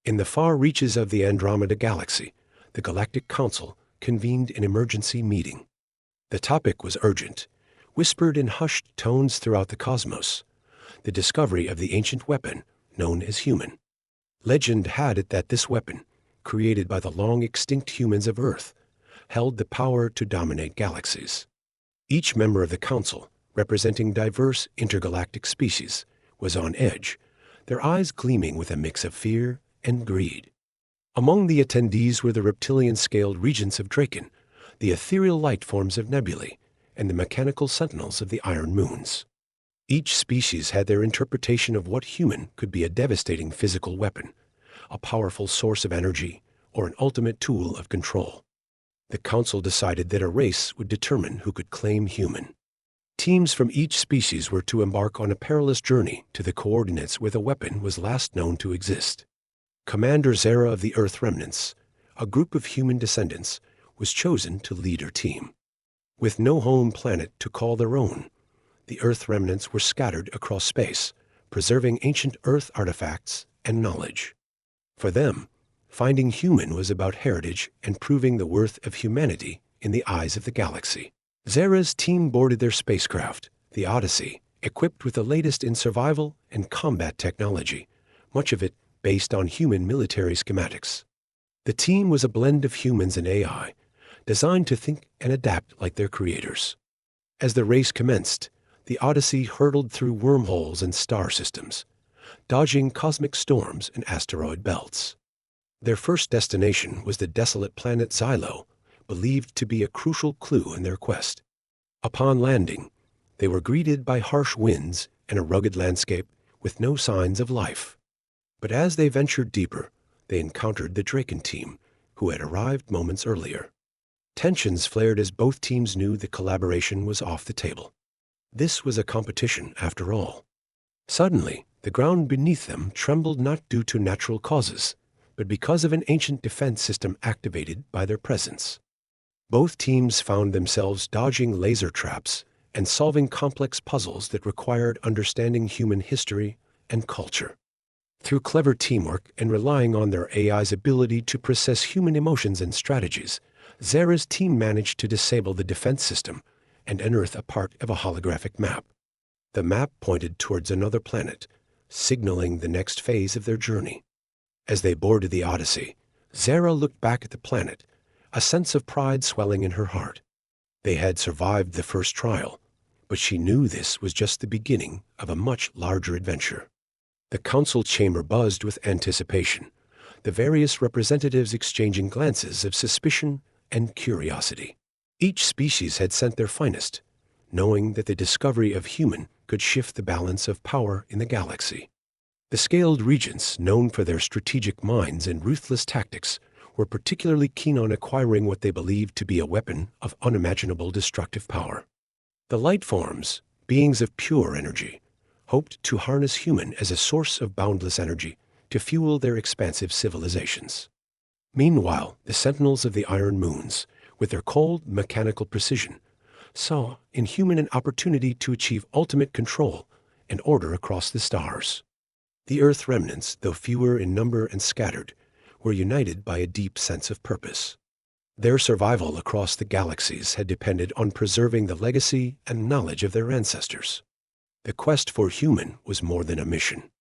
In the far reaches of the Andromeda Galaxy, the Galactic Council convened an emergency meeting. The topic was urgent, whispered in hushed tones throughout the cosmos: the discovery of the ancient weapon known as human. Legend had it that this weapon, created by the long-extinct humans of Earth, held the power to dominate galaxies. Each member of the Council, representing diverse intergalactic species, was on edge, their eyes gleaming with a mix of fear and greed. Among the attendees were the reptilian-scaled regents of Draken, the ethereal light forms of nebulae, and the mechanical sentinels of the iron moons. Each species had their interpretation of what human could be: a devastating physical weapon, a powerful source of energy, or an ultimate tool of control. The Council decided that a race would determine who could claim human. Teams from each species were to embark on a perilous journey to the coordinates where the weapon was last known to exist. Commander Zera of the Earth Remnants, a group of human descendants, was chosen to lead her team. With no home planet to call their own, the Earth Remnants were scattered across space, preserving ancient Earth artifacts and knowledge. For them, finding human was about heritage and proving the worth of humanity in the eyes of the galaxy. Zera's team boarded their spacecraft, the Odyssey, equipped with the latest in survival and combat technology, much of it based on human military schematics. The team was a blend of humans and AI, designed to think and adapt like their creators. As the race commenced, the Odyssey hurtled through wormholes and star systems, dodging cosmic storms and asteroid belts. Their first destination was the desolate planet Xylo, believed to be a crucial clue in their quest. Upon landing, they were greeted by harsh winds and a rugged landscape with no signs of life. But as they ventured deeper, they encountered the Draken team, who had arrived moments earlier. Tensions flared as both teams knew the collaboration was off the table. This was a competition, after all. Suddenly, the ground beneath them trembled, not due to natural causes, but because of an ancient defense system activated by their presence. Both teams found themselves dodging laser traps and solving complex puzzles that required understanding human history and culture. Through clever teamwork and relying on their AI's ability to process human emotions and strategies, Zera's team managed to disable the defense system and unearth a part of a holographic map. The map pointed towards another planet, signaling the next phase of their journey. As they boarded the Odyssey, Zera looked back at the planet, a sense of pride swelling in her heart. They had survived the first trial, but she knew this was just the beginning of a much larger adventure. The council chamber buzzed with anticipation, the various representatives exchanging glances of suspicion and curiosity. Each species had sent their finest, knowing that the discovery of human could shift the balance of power in the galaxy. The scaled regents, known for their strategic minds and ruthless tactics, were particularly keen on acquiring what they believed to be a weapon of unimaginable destructive power. The light forms, beings of pure energy, hoped to harness human as a source of boundless energy to fuel their expansive civilizations. Meanwhile, the sentinels of the iron moons, with their cold, mechanical precision, saw in human an opportunity to achieve ultimate control and order across the stars. The Earth remnants, though fewer in number and scattered, were united by a deep sense of purpose. Their survival across the galaxies had depended on preserving the legacy and knowledge of their ancestors. The quest for human was more than a mission.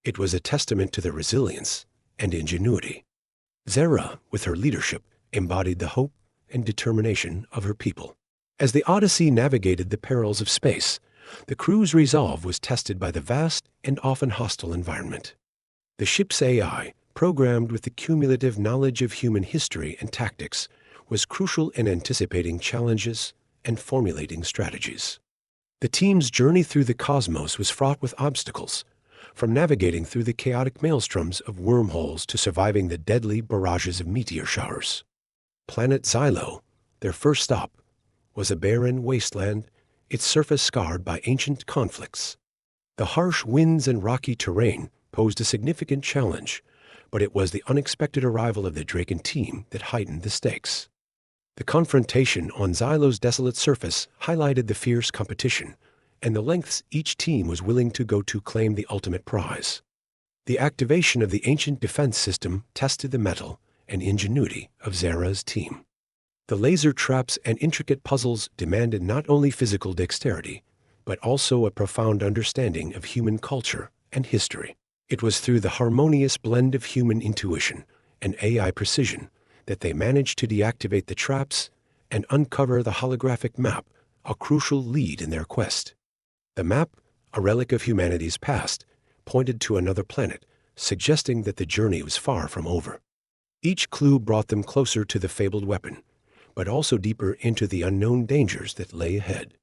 It was a testament to their resilience and ingenuity. Zera, with her leadership, embodied the hope and determination of her people. As the Odyssey navigated the perils of space, the crew's resolve was tested by the vast and often hostile environment. The ship's AI, programmed with the cumulative knowledge of human history and tactics, was crucial in anticipating challenges and formulating strategies. The team's journey through the cosmos was fraught with obstacles, from navigating through the chaotic maelstroms of wormholes to surviving the deadly barrages of meteor showers. Planet Xylo, their first stop, was a barren wasteland, its surface scarred by ancient conflicts. The harsh winds and rocky terrain posed a significant challenge, but it was the unexpected arrival of the Draken team that heightened the stakes. The confrontation on Xylo's desolate surface highlighted the fierce competition and the lengths each team was willing to go to claim the ultimate prize. The activation of the ancient defense system tested the mettle and ingenuity of Zara's team. The laser traps and intricate puzzles demanded not only physical dexterity, but also a profound understanding of human culture and history. It was through the harmonious blend of human intuition and AI precision that they managed to deactivate the traps and uncover the holographic map, a crucial lead in their quest. The map, a relic of humanity's past, pointed to another planet, suggesting that the journey was far from over. Each clue brought them closer to the fabled weapon, but also deeper into the unknown dangers that lay ahead.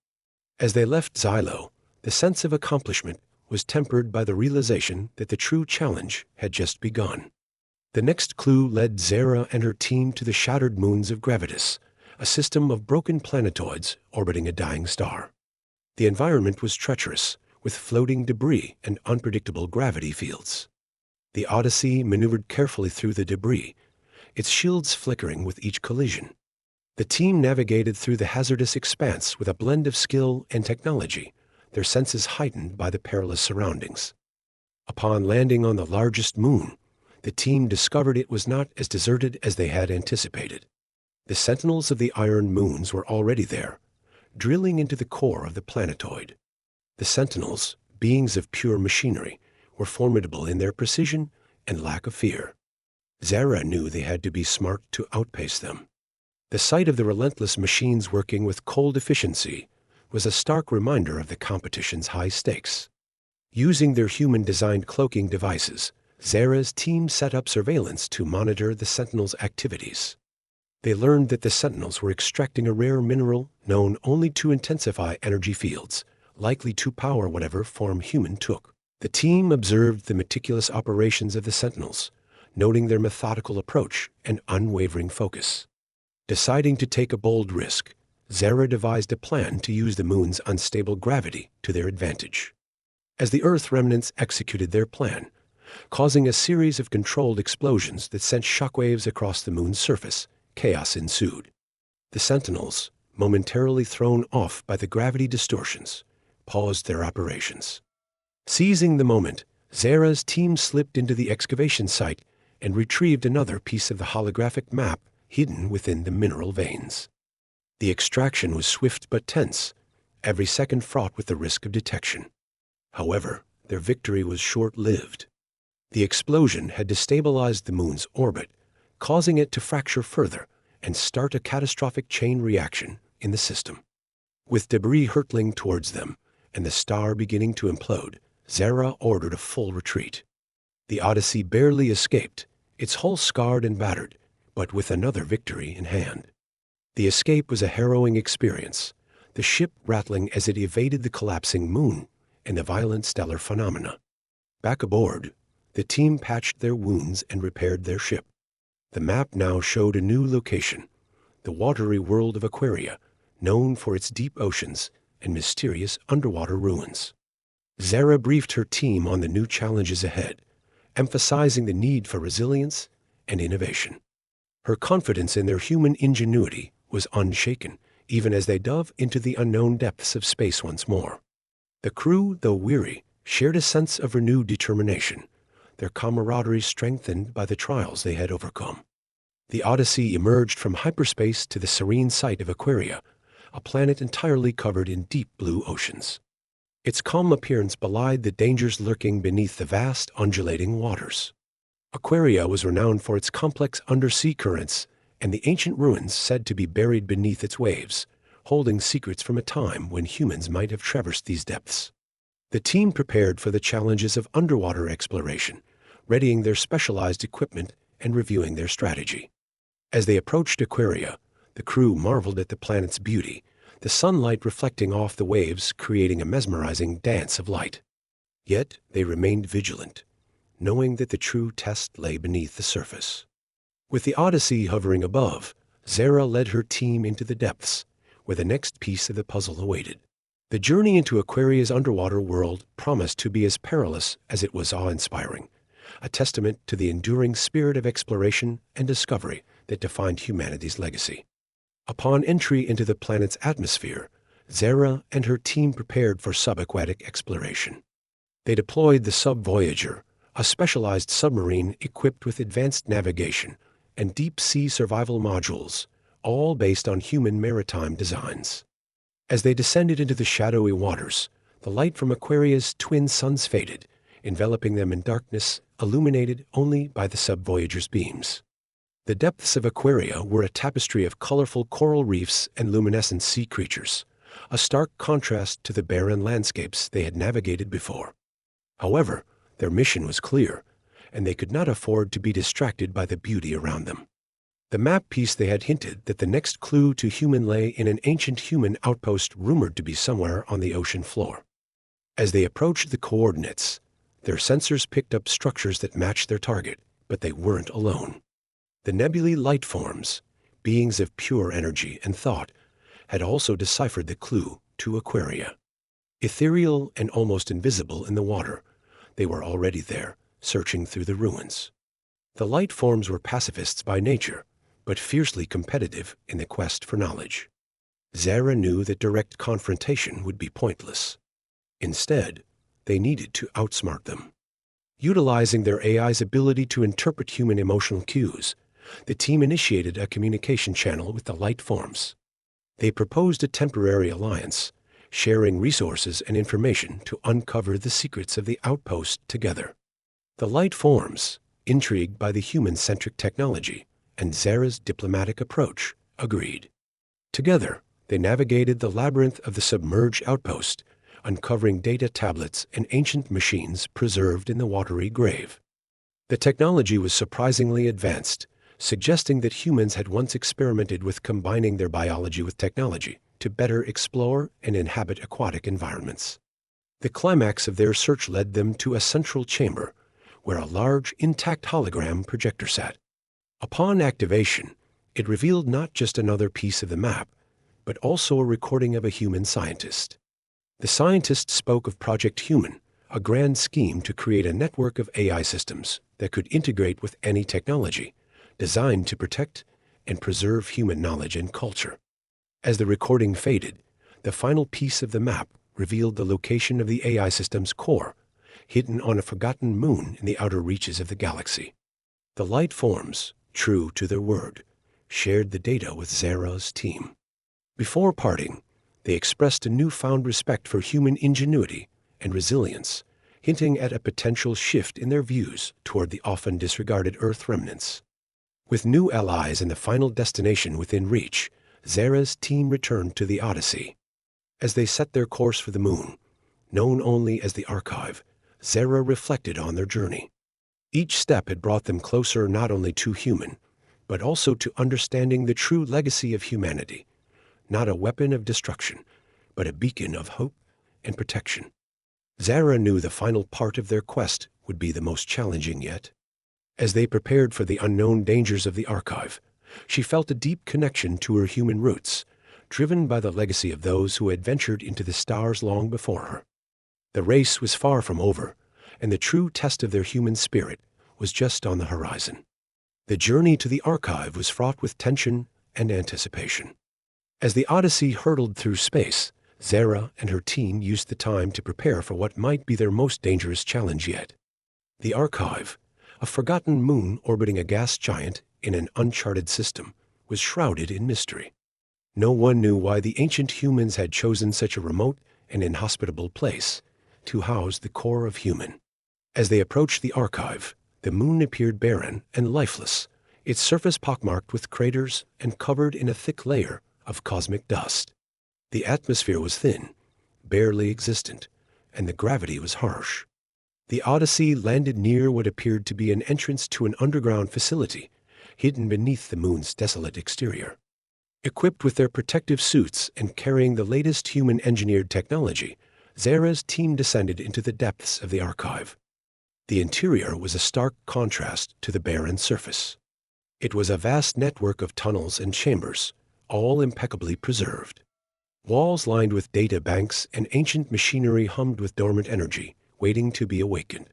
As they left Xylo, the sense of accomplishment was tempered by the realization that the true challenge had just begun. The next clue led Zara and her team to the shattered moons of Gravitus, a system of broken planetoids orbiting a dying star. The environment was treacherous, with floating debris and unpredictable gravity fields. The Odyssey maneuvered carefully through the debris, its shields flickering with each collision. The team navigated through the hazardous expanse with a blend of skill and technology, their senses heightened by the perilous surroundings. Upon landing on the largest moon, the team discovered it was not as deserted as they had anticipated. The sentinels of the iron moons were already there, drilling into the core of the planetoid. The sentinels, beings of pure machinery, were formidable in their precision and lack of fear. Zara knew they had to be smart to outpace them. The sight of the relentless machines working with cold efficiency was a stark reminder of the competition's high stakes. Using their human-designed cloaking devices, Zara's team set up surveillance to monitor the Sentinels' activities. They learned that the Sentinels were extracting a rare mineral known only to intensify energy fields, likely to power whatever form human took. The team observed the meticulous operations of the Sentinels, noting their methodical approach and unwavering focus. Deciding to take a bold risk, Zara devised a plan to use the moon's unstable gravity to their advantage. As the Earth remnants executed their plan, causing a series of controlled explosions that sent shockwaves across the moon's surface, chaos ensued. The Sentinels, momentarily thrown off by the gravity distortions, paused their operations. Seizing the moment, Zara's team slipped into the excavation site and retrieved another piece of the holographic map hidden within the mineral veins. The extraction was swift but tense, every second fraught with the risk of detection. However, their victory was short-lived. The explosion had destabilized the moon's orbit, causing it to fracture further and start a catastrophic chain reaction in the system. With debris hurtling towards them and the star beginning to implode, Zara ordered a full retreat. The Odyssey barely escaped, its hull scarred and battered, but with another victory in hand. The escape was a harrowing experience, the ship rattling as it evaded the collapsing moon and the violent stellar phenomena. Back aboard, the team patched their wounds and repaired their ship. The map now showed a new location, the watery world of Aquaria, known for its deep oceans and mysterious underwater ruins. Zara briefed her team on the new challenges ahead, emphasizing the need for resilience and innovation. Her confidence in their human ingenuity was unshaken, even as they dove into the unknown depths of space once more. The crew, though weary, shared a sense of renewed determination, their camaraderie strengthened by the trials they had overcome. The Odyssey emerged from hyperspace to the serene sight of Aquaria, a planet entirely covered in deep blue oceans. Its calm appearance belied the dangers lurking beneath the vast, undulating waters. Aquaria was renowned for its complex undersea currents and the ancient ruins said to be buried beneath its waves, holding secrets from a time when humans might have traversed these depths. The team prepared for the challenges of underwater exploration, readying their specialized equipment and reviewing their strategy. As they approached Aquaria, the crew marveled at the planet's beauty, the sunlight reflecting off the waves creating a mesmerizing dance of light. Yet they remained vigilant, knowing that the true test lay beneath the surface. With the Odyssey hovering above, Zara led her team into the depths, where the next piece of the puzzle awaited. The journey into Aquaria's underwater world promised to be as perilous as it was awe-inspiring, a testament to the enduring spirit of exploration and discovery that defined humanity's legacy. Upon entry into the planet's atmosphere, Zara and her team prepared for subaquatic exploration. They deployed the sub-Voyager, a specialized submarine equipped with advanced navigation and deep-sea survival modules, all based on human maritime designs. As they descended into the shadowy waters, the light from Aquaria's twin suns faded, enveloping them in darkness illuminated only by the sub-Voyager's beams. The depths of Aquaria were a tapestry of colorful coral reefs and luminescent sea creatures, a stark contrast to the barren landscapes they had navigated before. However, their mission was clear, and they could not afford to be distracted by the beauty around them. The map piece they had hinted that the next clue to human lay in an ancient human outpost rumored to be somewhere on the ocean floor. As they approached the coordinates, their sensors picked up structures that matched their target, but they weren't alone. The nebulae light forms, beings of pure energy and thought, had also deciphered the clue to Aquaria. Ethereal and almost invisible in the water, they were already there, searching through the ruins. The light forms were pacifists by nature, but fiercely competitive in the quest for knowledge. Zara knew that direct confrontation would be pointless. Instead, they needed to outsmart them. Utilizing their AI's ability to interpret human emotional cues, the team initiated a communication channel with the light forms. They proposed a temporary alliance, sharing resources and information to uncover the secrets of the outpost together. The light forms, intrigued by the human-centric technology and Zara's diplomatic approach, agreed. Together, they navigated the labyrinth of the submerged outpost, uncovering data tablets and ancient machines preserved in the watery grave. The technology was surprisingly advanced, suggesting that humans had once experimented with combining their biology with technology to better explore and inhabit aquatic environments. The climax of their search led them to a central chamber, where a large, intact hologram projector sat. Upon activation, it revealed not just another piece of the map, but also a recording of a human scientist. The scientist spoke of Project Human, a grand scheme to create a network of AI systems that could integrate with any technology, designed to protect and preserve human knowledge and culture. As the recording faded, the final piece of the map revealed the location of the AI system's core, hidden on a forgotten moon in the outer reaches of the galaxy. The light forms, true to their word, shared the data with Zara's team. Before parting, they expressed a newfound respect for human ingenuity and resilience, hinting at a potential shift in their views toward the often disregarded Earth remnants. With new allies and the final destination within reach, Zara's team returned to the Odyssey. As they set their course for the moon, known only as the Archive, Zara reflected on their journey. Each step had brought them closer not only to human, but also to understanding the true legacy of humanity, not a weapon of destruction, but a beacon of hope and protection. Zara knew the final part of their quest would be the most challenging yet. As they prepared for the unknown dangers of the Archive, she felt a deep connection to her human roots, driven by the legacy of those who had ventured into the stars long before her. The race was far from over, and the true test of their human spirit was just on the horizon. The journey to the Archive was fraught with tension and anticipation. As the Odyssey hurtled through space, Zara and her team used the time to prepare for what might be their most dangerous challenge yet. The Archive, a forgotten moon orbiting a gas giant in an uncharted system, was shrouded in mystery. No one knew why the ancient humans had chosen such a remote and inhospitable place to house the core of human. As they approached the Archive, the moon appeared barren and lifeless, its surface pockmarked with craters and covered in a thick layer of cosmic dust. The atmosphere was thin, barely existent, and the gravity was harsh. The Odyssey landed near what appeared to be an entrance to an underground facility, hidden beneath the moon's desolate exterior. Equipped with their protective suits and carrying the latest human-engineered technology, Zara's team descended into the depths of the Archive. The interior was a stark contrast to the barren surface. It was a vast network of tunnels and chambers, all impeccably preserved. Walls lined with data banks and ancient machinery hummed with dormant energy, waiting to be awakened.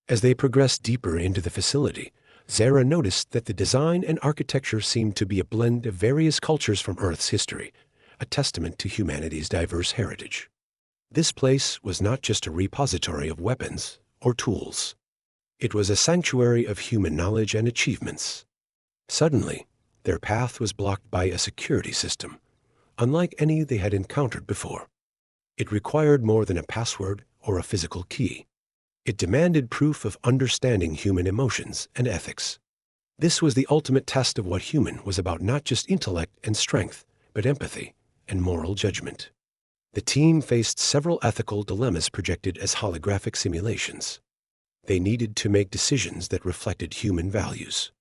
As they progressed deeper into the facility, Zara noticed that the design and architecture seemed to be a blend of various cultures from Earth's history, a testament to humanity's diverse heritage. This place was not just a repository of weapons or tools. It was a sanctuary of human knowledge and achievements. Suddenly, their path was blocked by a security system, unlike any they had encountered before. It required more than a password or a physical key. It demanded proof of understanding human emotions and ethics. This was the ultimate test of what human was about, not just intellect and strength, but empathy and moral judgment. The team faced several ethical dilemmas projected as holographic simulations. They needed to make decisions that reflected human values.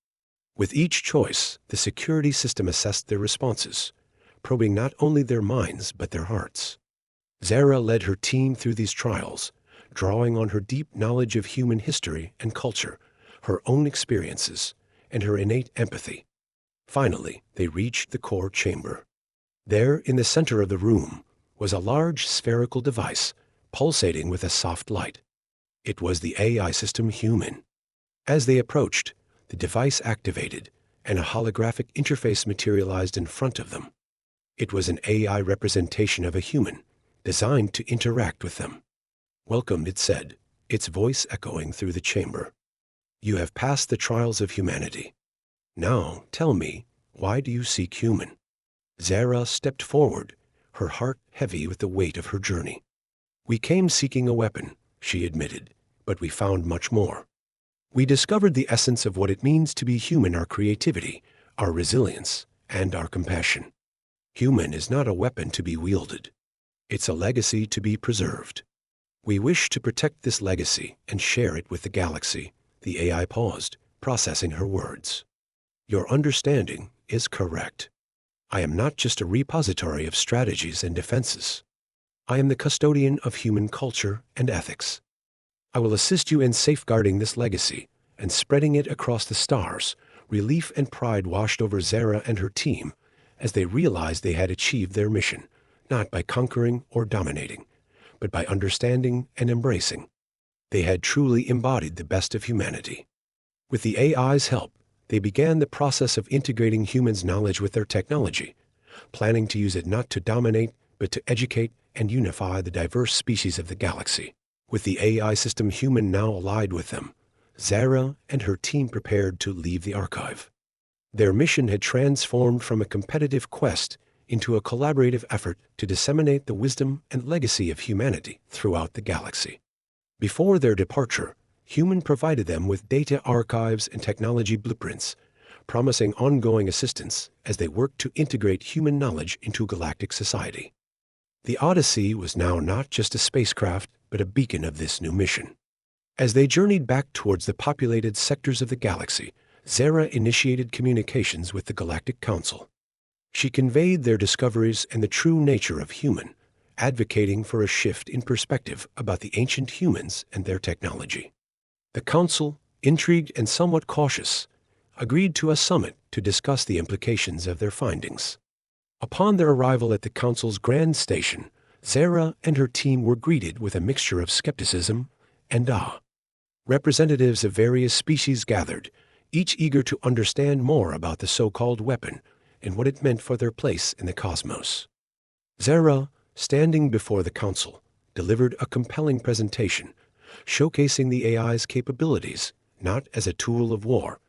With each choice, the security system assessed their responses, probing not only their minds but their hearts. Zara led her team through these trials, drawing on her deep knowledge of human history and culture, her own experiences, and her innate empathy. Finally, they reached the core chamber. There, in the center of the room, was a large spherical device, pulsating with a soft light. It was the AI system Human. As they approached, the device activated, and a holographic interface materialized in front of them. It was an AI representation of a human, designed to interact with them. "Welcome," it said, its voice echoing through the chamber. "You have passed the trials of humanity. Now, tell me, why do you seek human?" Zara stepped forward, her heart heavy with the weight of her journey. "We came seeking a weapon," she admitted, "but we found much more. We discovered the essence of what it means to be human, our creativity, our resilience, and our compassion. Human is not a weapon to be wielded. It's a legacy to be preserved. We wish to protect this legacy and share it with the galaxy." The AI paused, processing her words. "Your understanding is correct. I am not just a repository of strategies and defenses. I am the custodian of human culture and ethics. I will assist you in safeguarding this legacy and spreading it across the stars." Relief and pride washed over Zara and her team as they realized they had achieved their mission, not by conquering or dominating, but by understanding and embracing. They had truly embodied the best of humanity. With the AI's help, they began the process of integrating humans' knowledge with their technology, planning to use it not to dominate, but to educate and unify the diverse species of the galaxy. With the AI system Human now allied with them, Zara and her team prepared to leave the archive. Their mission had transformed from a competitive quest into a collaborative effort to disseminate the wisdom and legacy of humanity throughout the galaxy. Before their departure, Human provided them with data archives and technology blueprints, promising ongoing assistance as they worked to integrate human knowledge into galactic society. The Odyssey was now not just a spacecraft, but a beacon of this new mission. As they journeyed back towards the populated sectors of the galaxy, Zara initiated communications with the Galactic Council. She conveyed their discoveries and the true nature of human, advocating for a shift in perspective about the ancient humans and their technology. The Council, intrigued and somewhat cautious, agreed to a summit to discuss the implications of their findings. Upon their arrival at the Council's Grand Station, Zara and her team were greeted with a mixture of skepticism and awe. Representatives of various species gathered, each eager to understand more about the so-called weapon and what it meant for their place in the cosmos. Zara, standing before the Council, delivered a compelling presentation, showcasing the AI's capabilities not as a tool of war,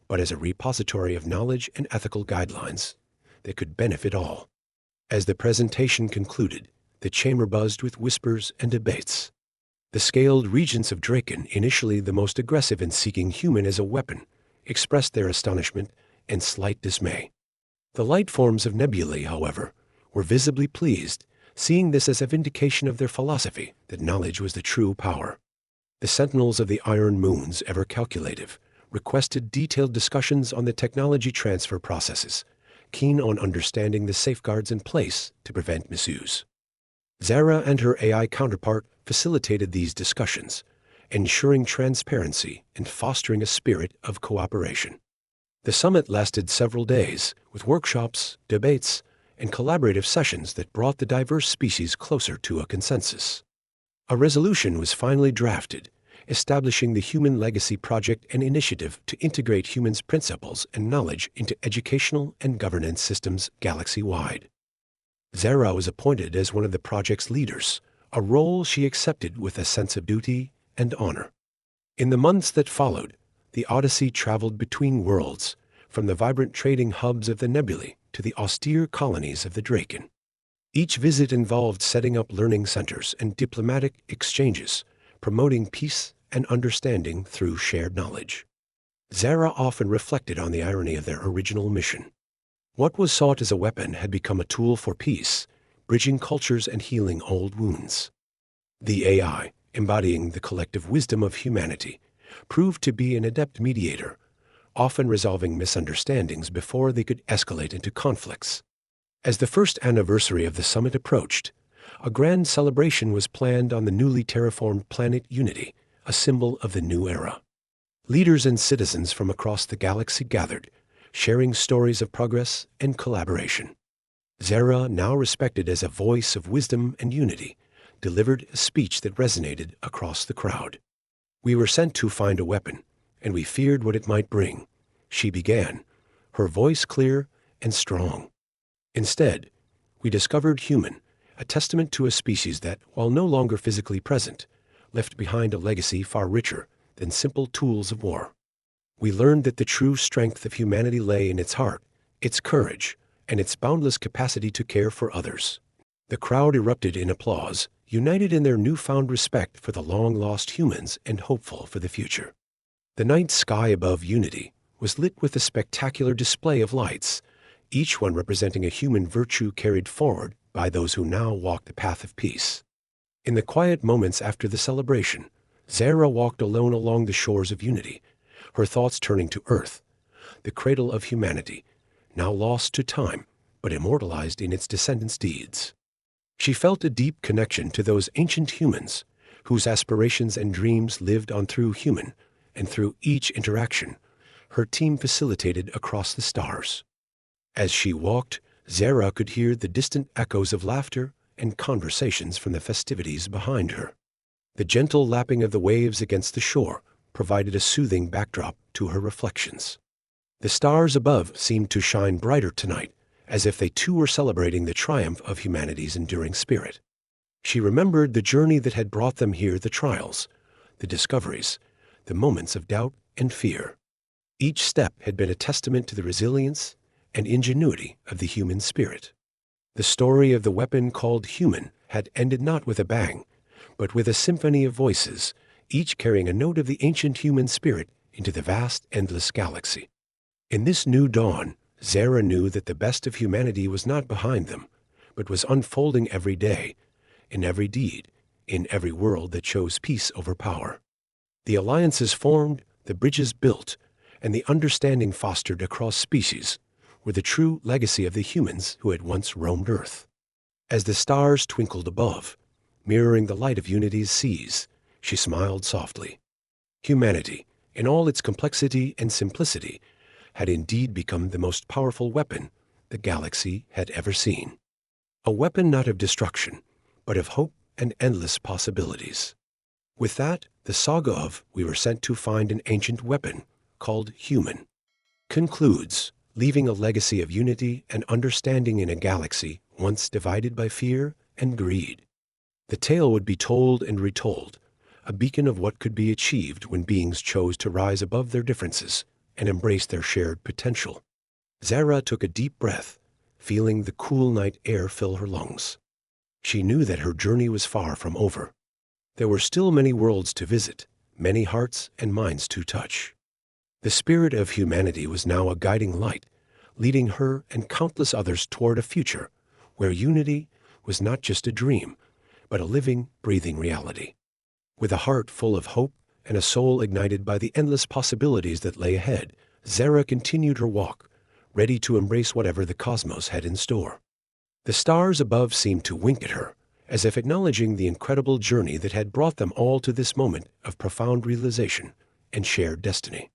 but as a repository of knowledge and ethical guidelines that could benefit all. As the presentation concluded, the chamber buzzed with whispers and debates. The scaled regents of Draken, initially the most aggressive in seeking human as a weapon, expressed their astonishment and slight dismay. The light forms of nebulae, however, were visibly pleased, seeing this as a vindication of their philosophy that knowledge was the true power. The sentinels of the Iron Moons, ever calculative, requested detailed discussions on the technology transfer processes, keen on understanding the safeguards in place to prevent misuse. Zara and her AI counterpart facilitated these discussions, ensuring transparency and fostering a spirit of cooperation. The summit lasted several days, with workshops, debates, and collaborative sessions that brought the diverse species closer to a consensus. A resolution was finally drafted, establishing the Human Legacy Project, an initiative to integrate humans' principles and knowledge into educational and governance systems galaxy-wide. Zara was appointed as one of the project's leaders, a role she accepted with a sense of duty and honor. In the months that followed, the Odyssey traveled between worlds, from the vibrant trading hubs of the nebulae to the austere colonies of the Draken. Each visit involved setting up learning centers and diplomatic exchanges, promoting peace and understanding through shared knowledge. Zara often reflected on the irony of their original mission. What was sought as a weapon had become a tool for peace, bridging cultures and healing old wounds. The AI, embodying the collective wisdom of humanity, proved to be an adept mediator, often resolving misunderstandings before they could escalate into conflicts. As the first anniversary of the summit approached, a grand celebration was planned on the newly terraformed planet Unity, a symbol of the new era. Leaders and citizens from across the galaxy gathered, sharing stories of progress and collaboration. Zara, now respected as a voice of wisdom and unity, delivered a speech that resonated across the crowd. "We were sent to find a weapon, and we feared what it might bring," she began, her voice clear and strong. "Instead, we discovered human, a testament to a species that, while no longer physically present, left behind a legacy far richer than simple tools of war. We learned that the true strength of humanity lay in its heart, its courage, and its boundless capacity to care for others." The crowd erupted in applause, united in their newfound respect for the long-lost humans and hopeful for the future. The night sky above Unity was lit with a spectacular display of lights, each one representing a human virtue carried forward by those who now walk the path of peace. In the quiet moments after the celebration, Zara walked alone along the shores of Unity, her thoughts turning to Earth, the cradle of humanity, now lost to time, but immortalized in its descendants' deeds. She felt a deep connection to those ancient humans, whose aspirations and dreams lived on through human, and through each interaction, her team facilitated across the stars. As she walked, Zara could hear the distant echoes of laughter and conversations from the festivities behind her. The gentle lapping of the waves against the shore provided a soothing backdrop to her reflections. The stars above seemed to shine brighter tonight, as if they too were celebrating the triumph of humanity's enduring spirit. She remembered the journey that had brought them here, the trials, the discoveries, the moments of doubt and fear. Each step had been a testament to the resilience and ingenuity of the human spirit. The story of the weapon called human had ended not with a bang, but with a symphony of voices, each carrying a note of the ancient human spirit into the vast, endless galaxy. In this new dawn, Zara knew that the best of humanity was not behind them, but was unfolding every day, in every deed, in every world that chose peace over power. The alliances formed, the bridges built, and the understanding fostered across species were the true legacy of the humans who had once roamed Earth. As the stars twinkled above, mirroring the light of Unity's seas, she smiled softly. Humanity, in all its complexity and simplicity, had indeed become the most powerful weapon the galaxy had ever seen. A weapon not of destruction, but of hope and endless possibilities. With that, the saga of "We were sent to find an ancient weapon called human" concludes, leaving a legacy of unity and understanding in a galaxy once divided by fear and greed. The tale would be told and retold, a beacon of what could be achieved when beings chose to rise above their differences and embrace their shared potential. Zara took a deep breath, feeling the cool night air fill her lungs. She knew that her journey was far from over. There were still many worlds to visit, many hearts and minds to touch. The spirit of humanity was now a guiding light, leading her and countless others toward a future where unity was not just a dream, but a living, breathing reality. With a heart full of hope and a soul ignited by the endless possibilities that lay ahead, Zara continued her walk, ready to embrace whatever the cosmos had in store. The stars above seemed to wink at her, as if acknowledging the incredible journey that had brought them all to this moment of profound realization and shared destiny.